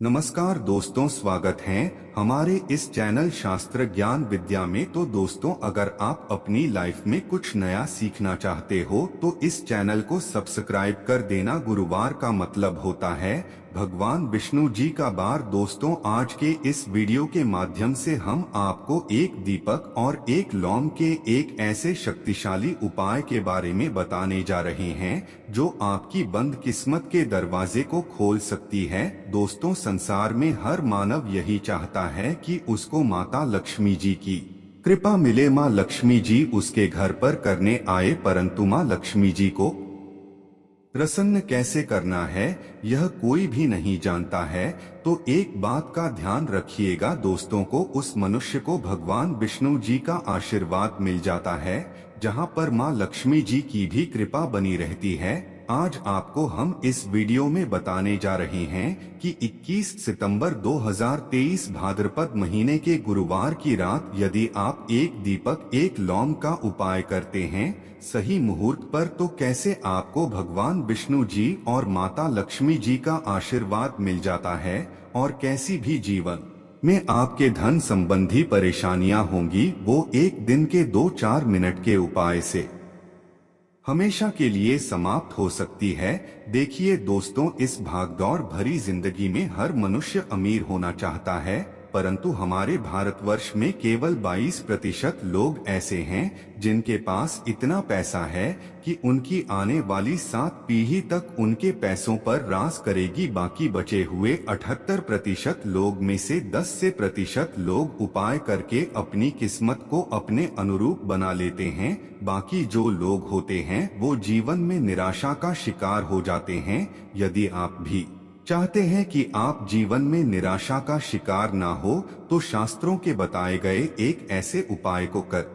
नमस्कार दोस्तों, स्वागत है हमारे इस चैनल शास्त्र ज्ञान विद्या में। तो दोस्तों, अगर आप अपनी लाइफ में कुछ नया सीखना चाहते हो तो इस चैनल को सब्सक्राइब कर देना। गुरुवार का मतलब होता है भगवान विष्णु जी का बार। दोस्तों, आज के इस वीडियो के माध्यम से हम आपको एक दीपक और एक लौंग के एक ऐसे शक्तिशाली उपाय के बारे में बताने जा रहे हैं जो आपकी बंद किस्मत के दरवाजे को खोल सकती है। दोस्तों, संसार में हर मानव यही चाहता है कि उसको माता लक्ष्मी जी की कृपा मिले, माँ लक्ष्मी जी उसके घर पर करने आए। परंतु माँ लक्ष्मी जी को प्रसन्न कैसे करना है यह कोई भी नहीं जानता है। तो एक बात का ध्यान रखिएगा दोस्तों, को उस मनुष्य को भगवान विष्णु जी का आशीर्वाद मिल जाता है जहां पर माँ लक्ष्मी जी की भी कृपा बनी रहती है। आज आपको हम इस वीडियो में बताने जा रहे हैं कि 21 सितंबर 2023 भाद्रपद महीने के गुरुवार की रात यदि आप एक दीपक एक लौंग का उपाय करते हैं सही मुहूर्त पर, तो कैसे आपको भगवान विष्णु जी और माता लक्ष्मी जी का आशीर्वाद मिल जाता है और कैसी भी जीवन में आपके धन संबंधी परेशानियां होंगी वो एक दिन के 2-4 मिनट के उपाय से हमेशा के लिए समाप्त हो सकती है। देखिए दोस्तों, इस भागदौड़ भरी जिंदगी में हर मनुष्य अमीर होना चाहता है, परंतु हमारे भारतवर्ष में केवल 22% लोग ऐसे हैं जिनके पास इतना पैसा है कि उनकी आने वाली 7 पीढ़ी तक उनके पैसों पर राज करेगी। बाकी बचे हुए 78% लोग में से 10% लोग उपाय करके अपनी किस्मत को अपने अनुरूप बना लेते हैं। बाकी जो लोग होते हैं वो जीवन में निराशा का शिकार हो जाते हैं। यदि आप भी चाहते हैं कि आप जीवन में निराशा का शिकार ना हो तो शास्त्रों के बताए गए एक ऐसे उपाय को कर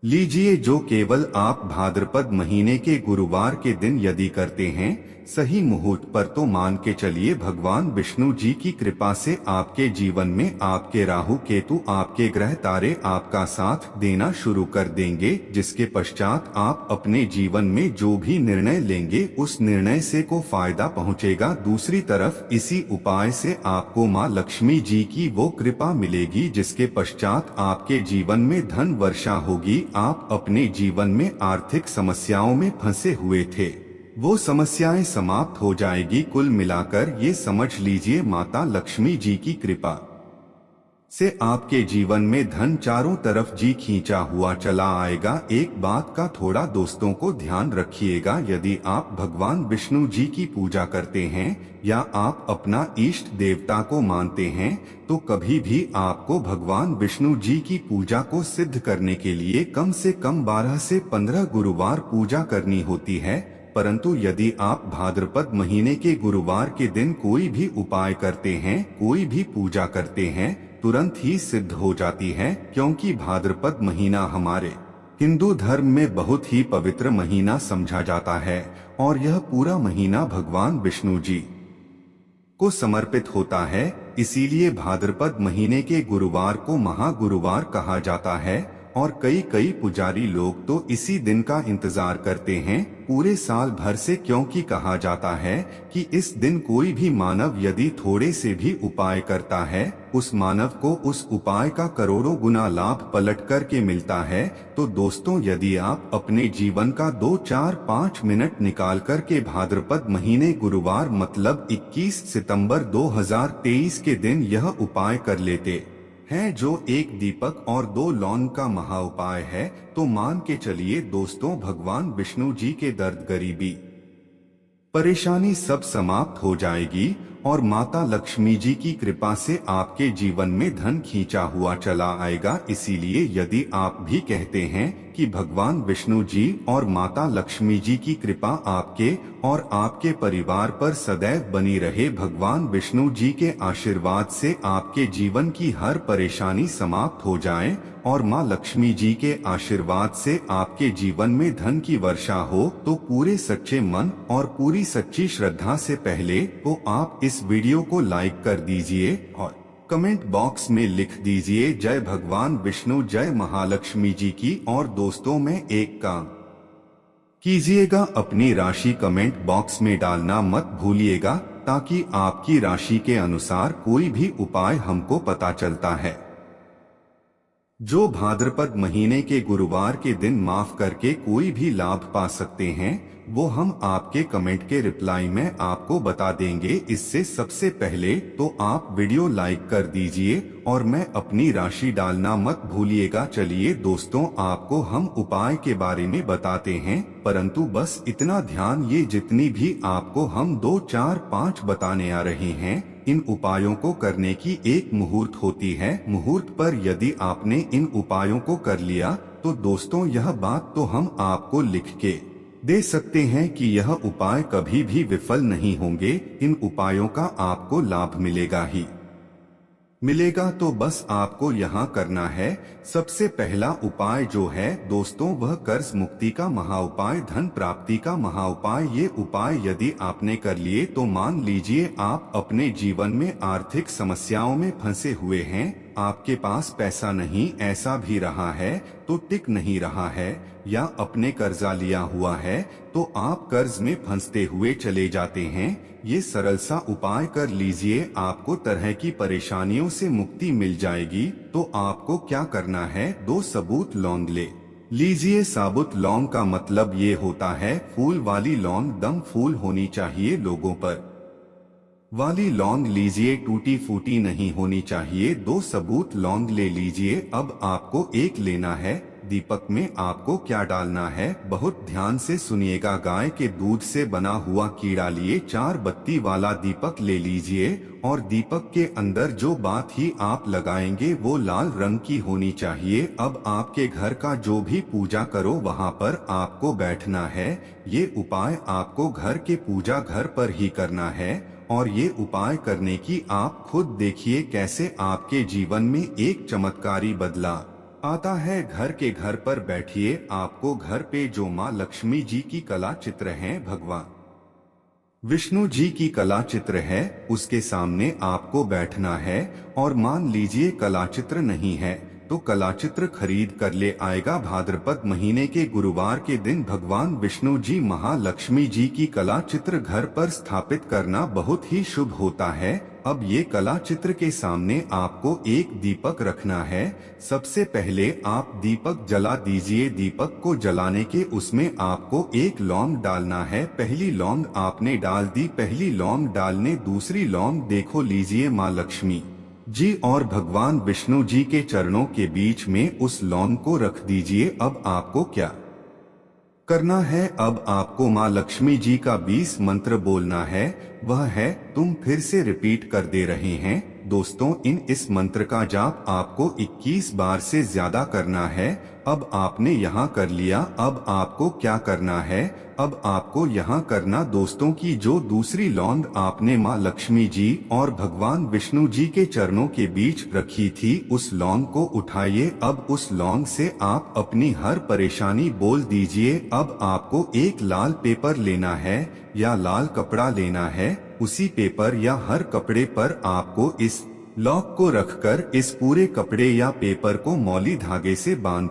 लीजिए जो केवल आप भाद्रपद महीने के गुरुवार के दिन यदि करते हैं सही मुहूर्त पर, तो मान के चलिए भगवान विष्णु जी की कृपा से आपके जीवन में आपके राहु केतु आपके ग्रह तारे आपका साथ देना शुरू कर देंगे, जिसके पश्चात आप अपने जीवन में जो भी निर्णय लेंगे उस निर्णय से को फायदा पहुंचेगा। दूसरी तरफ इसी उपाय से आपको माँ लक्ष्मी जी की वो कृपा मिलेगी जिसके पश्चात आपके जीवन में धन वर्षा होगी। आप अपने जीवन में आर्थिक समस्याओं में फंसे हुए थे वो समस्याएं समाप्त हो जाएगी। कुल मिलाकर ये समझ लीजिए माता लक्ष्मी जी की कृपा से आपके जीवन में धन चारों तरफ जी खींचा हुआ चला आएगा। एक बात का थोड़ा दोस्तों को ध्यान रखिएगा, यदि आप भगवान विष्णु जी की पूजा करते हैं या आप अपना इष्ट देवता को मानते हैं तो कभी भी आपको भगवान विष्णु जी की पूजा को सिद्ध करने के लिए कम से कम 12 से 15 गुरुवार पूजा करनी होती है। परंतु यदि आप भाद्रपद महीने के गुरुवार के दिन कोई भी उपाय करते हैं, कोई भी पूजा करते हैं, तुरंत ही सिद्ध हो जाती है, क्योंकि भाद्रपद महीना हमारे हिंदू धर्म में बहुत ही पवित्र महीना समझा जाता है और यह पूरा महीना भगवान विष्णु जी को समर्पित होता है। इसीलिए भाद्रपद महीने के गुरुवार को महागुरुवार कहा जाता है और कई पुजारी लोग तो इसी दिन का इंतजार करते हैं पूरे साल भर से, क्योंकि कहा जाता है कि इस दिन कोई भी मानव यदि थोड़े से भी उपाय करता है उस मानव को उस उपाय का करोड़ों गुना लाभ पलट करके मिलता है। तो दोस्तों, यदि आप अपने जीवन का 2-4-5 मिनट निकाल करके भाद्रपद महीने गुरुवार मतलब 21 सितंबर 2023 के दिन यह उपाय कर लेते हैं जो एक दीपक और 2 लौंग का महा उपाय है, तो मान के चलिए दोस्तों भगवान विष्णु जी के दर्द गरीबी परेशानी सब समाप्त हो जाएगी और माता लक्ष्मी जी की कृपा से आपके जीवन में धन खींचा हुआ चला आएगा। इसीलिए यदि आप भी कहते हैं कि भगवान विष्णु जी और माता लक्ष्मी जी की कृपा आपके और आपके परिवार पर सदैव बनी रहे, भगवान विष्णु जी के आशीर्वाद से आपके जीवन की हर परेशानी समाप्त हो जाए और माँ लक्ष्मी जी के आशीर्वाद से आपके जीवन में धन की वर्षा हो, तो पूरे सच्चे मन और पूरी सच्ची श्रद्धा से पहले तो आप इस वीडियो को लाइक कर दीजिए और कमेंट बॉक्स में लिख दीजिए जय भगवान विष्णु, जय महालक्ष्मी जी की। और दोस्तों, में एक काम कीजिएगा, अपनी राशि कमेंट बॉक्स में डालना मत भूलिएगा। ताकि आपकी राशि के अनुसार कोई भी उपाय हमको पता चलता है। जो भाद्रपद महीने के गुरुवार के दिन माफ करके कोई भी लाभ पा सकते हैं, वो हम आपके कमेंट के रिप्लाई में आपको बता देंगे। इससे सबसे पहले तो आप वीडियो लाइक कर दीजिए और मैं अपनी राशि डालना मत भूलिएगा। चलिए दोस्तों, आपको हम उपाय के बारे में बताते हैं, परंतु बस इतना ध्यान, ये जितनी भी आपको हम 2, 4, 5 बताने आ रहे हैं, इन उपायों को करने की एक मुहूर्त होती है। मुहूर्त पर यदि आपने इन उपायों को कर लिया तो दोस्तों यह बात तो हम आपको लिख के दे सकते हैं कि यह उपाय कभी भी विफल नहीं होंगे। इन उपायों का आपको लाभ मिलेगा ही मिलेगा। तो बस आपको यहाँ करना है, सबसे पहला उपाय जो है दोस्तों वह कर्ज मुक्ति का महाउपाय, धन प्राप्ति का महाउपाय। ये उपाय यदि आपने कर लिए तो मान लीजिए आप अपने जीवन में आर्थिक समस्याओं में फंसे हुए हैं, आपके पास पैसा नहीं, ऐसा भी रहा है तो टिक नहीं रहा है, या अपने कर्जा लिया हुआ है तो आप कर्ज में फंसते हुए चले जाते हैं। ये सरल सा उपाय कर लीजिए, आपको तरह की परेशानियों से मुक्ति मिल जाएगी। तो आपको क्या करना है, 2 सबूत लौंग ले लीजिए। साबुत लौंग का मतलब ये होता है फूल वाली लौंग, दम फूल होनी चाहिए लोगों पर वाली लौंग लीजिए, टूटी फूटी नहीं होनी चाहिए। 2 सबूत लौंग ले लीजिए। अब आपको एक लेना है, दीपक में आपको क्या डालना है बहुत ध्यान से सुनिएगा। गाय के दूध से बना हुआ कीड़ा लिए 4 बत्ती वाला दीपक ले लीजिए और दीपक के अंदर जो बात ही आप लगाएंगे वो लाल रंग की होनी चाहिए। अब आपके घर का जो भी पूजा करो वहाँ पर आपको बैठना है। ये उपाय आपको घर के पूजा घर पर ही करना है और ये उपाय करने की आप खुद देखिए कैसे आपके जीवन में एक चमत्कारी बदलाव आता है। घर के घर पर बैठिए, आपको घर पे जो माँ लक्ष्मी जी की कला चित्र है, भगवान विष्णु जी की कला चित्र है, उसके सामने आपको बैठना है। और मान लीजिए कला चित्र नहीं है तो कला चित्र खरीद कर ले आएगा। भाद्रपद महीने के गुरुवार के दिन भगवान विष्णु जी महालक्ष्मी जी की कला चित्र घर पर स्थापित करना बहुत ही शुभ होता है। अब ये कला चित्र के सामने आपको एक दीपक रखना है। सबसे पहले आप दीपक जला दीजिए। दीपक को जलाने के उसमें आपको एक लौंग डालना है। पहली लौंग आपने डाल दी, पहली लौंग डालने दूसरी लौंग देखो लीजिए माँ लक्ष्मी जी और भगवान विष्णु जी के चरणों के बीच में उस लौंग को रख दीजिए। अब आपको क्या करना है, अब आपको माँ लक्ष्मी जी का 20 मंत्र बोलना है। वह है, तुम फिर से रिपीट कर दे रहे हैं दोस्तों। इस मंत्र का जाप आपको 21 बार से ज्यादा करना है। अब आपने यहाँ कर लिया, अब आपको क्या करना है, अब आपको यहाँ करना दोस्तों की जो दूसरी लौंग आपने माँ लक्ष्मी जी और भगवान विष्णु जी के चरणों के बीच रखी थी, उस लौंग को उठाइए। अब उस लौंग से आप अपनी हर परेशानी बोल दीजिए। अब आपको एक लाल पेपर लेना है या लाल कपड़ा लेना है, उसी पेपर या हर कपड़े पर आपको इस लॉक को रखकर इस पूरे कपड़े या पेपर को मौली धागे से बांध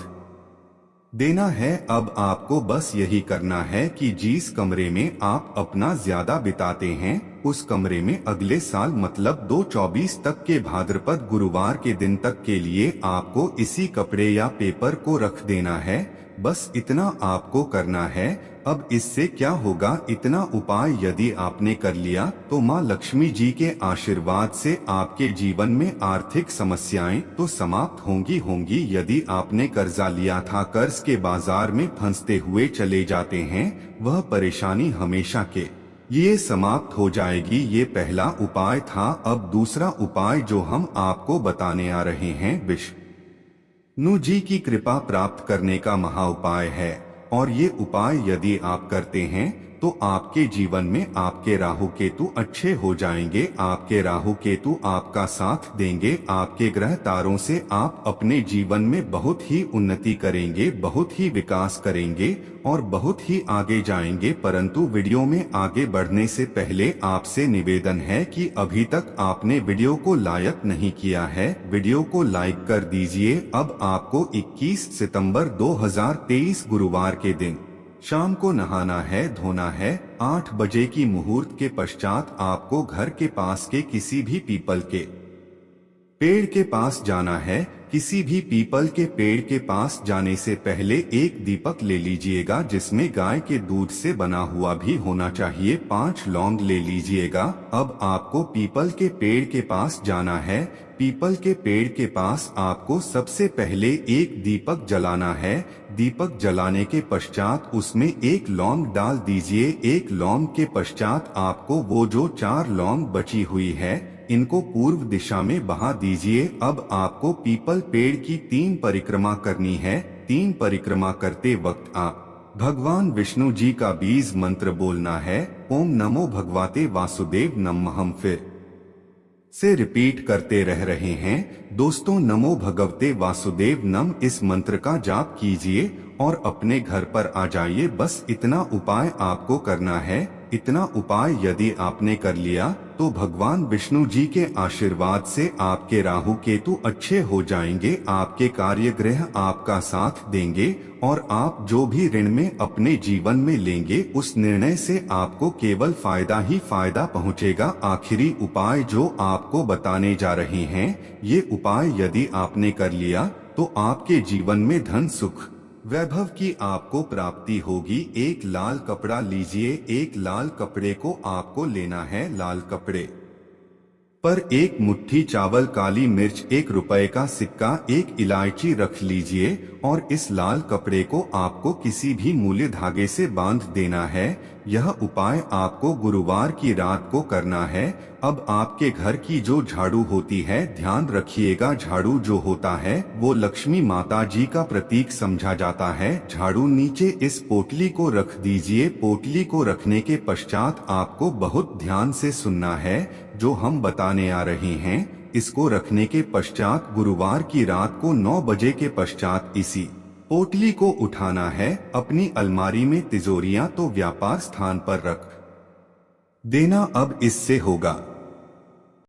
देना है। अब आपको बस यही करना है कि जिस कमरे में आप अपना ज्यादा बिताते हैं उस कमरे में अगले साल मतलब 2/24 तक के भाद्रपद गुरुवार के दिन तक के लिए आपको इसी कपड़े या पेपर को रख देना है। बस इतना आपको करना है। अब इससे क्या होगा, इतना उपाय यदि आपने कर लिया तो माँ लक्ष्मी जी के आशीर्वाद से आपके जीवन में आर्थिक समस्याएं तो समाप्त होंगी। यदि आपने कर्जा लिया था, कर्ज के बाजार में फंसते हुए चले जाते हैं, वह परेशानी हमेशा के ये समाप्त हो जाएगी। ये पहला उपाय था। अब दूसरा उपाय जो हम आपको बताने आ रहे हैं विष्णु जी की कृपा प्राप्त करने का महाउपाय है। और ये उपाय यदि आप करते हैं तो आपके जीवन में आपके राहु केतु अच्छे हो जाएंगे। आपके राहु केतु आपका साथ देंगे। आपके ग्रह तारों से आप अपने जीवन में बहुत ही उन्नति करेंगे, बहुत ही विकास करेंगे और बहुत ही आगे जाएंगे। परंतु वीडियो में आगे बढ़ने से पहले आपसे निवेदन है कि अभी तक आपने वीडियो को लाइक नहीं किया है, वीडियो को लाइक कर दीजिए। अब आपको 21 सितंबर 2023 गुरुवार के दिन शाम को नहाना है, धोना है। 8 बजे की मुहूर्त के पश्चात आपको घर के पास के किसी भी पीपल के पेड़ के पास जाना है। किसी भी पीपल के पेड़ के पास जाने से पहले एक दीपक ले लीजिएगा जिसमें गाय के दूध से बना हुआ भी होना चाहिए। 5 लौंग ले लीजिएगा। अब आपको पीपल के पेड़ के पास जाना है। पीपल के पेड़ के पास आपको सबसे पहले एक दीपक जलाना है। दीपक जलाने के पश्चात उसमें एक लौंग डाल दीजिए। एक लौंग के पश्चात आपको वो जो 4 लौंग बची हुई है इनको पूर्व दिशा में बहा दीजिए। अब आपको पीपल पेड़ की 3 परिक्रमा करनी है। 3 परिक्रमा करते वक्त आप भगवान विष्णु जी का बीज मंत्र बोलना है, ओम नमो भगवते वासुदेव नमः। फिर से रिपीट करते रह रहे हैं। दोस्तों, नमो भगवते वासुदेव नम इस मंत्र का जाप कीजिए और अपने घर पर आ जाइए। बस इतना उपाय आपको करना है। इतना उपाय यदि आपने कर लिया तो भगवान विष्णु जी के आशीर्वाद से आपके राहु केतु अच्छे हो जाएंगे। आपके कार्यग्रह आपका साथ देंगे और आप जो भी ऋण में अपने जीवन में लेंगे उस निर्णय से आपको केवल फायदा ही फायदा पहुंचेगा। आखिरी उपाय जो आपको बताने जा रहे हैं, ये उपाय यदि आपने कर लिया तो आपके जीवन में धन सुख वैभव की आपको प्राप्ति होगी। एक लाल कपड़ा लीजिए। एक लाल कपड़े को आपको लेना है। लाल कपड़े पर एक मुट्ठी चावल, काली मिर्च, 1 रुपए का सिक्का, 1 इलायची रख लीजिए और इस लाल कपड़े को आपको किसी भी मूल्य धागे से बांध देना है। यह उपाय आपको गुरुवार की रात को करना है। अब आपके घर की जो झाड़ू होती है, ध्यान रखिएगा, झाड़ू जो होता है वो लक्ष्मी माता जी का प्रतीक समझा जाता है। झाड़ू नीचे इस पोटली को रख दीजिए। पोटली को रखने के पश्चात आपको बहुत ध्यान से सुनना है जो हम बताने आ रहे हैं। इसको रखने के पश्चात गुरुवार की रात को 9 बजे के पश्चात इसी पोटली को उठाना है। अपनी अलमारी में, तिजोरियां तो व्यापार स्थान पर रख देना। अब इससे होगा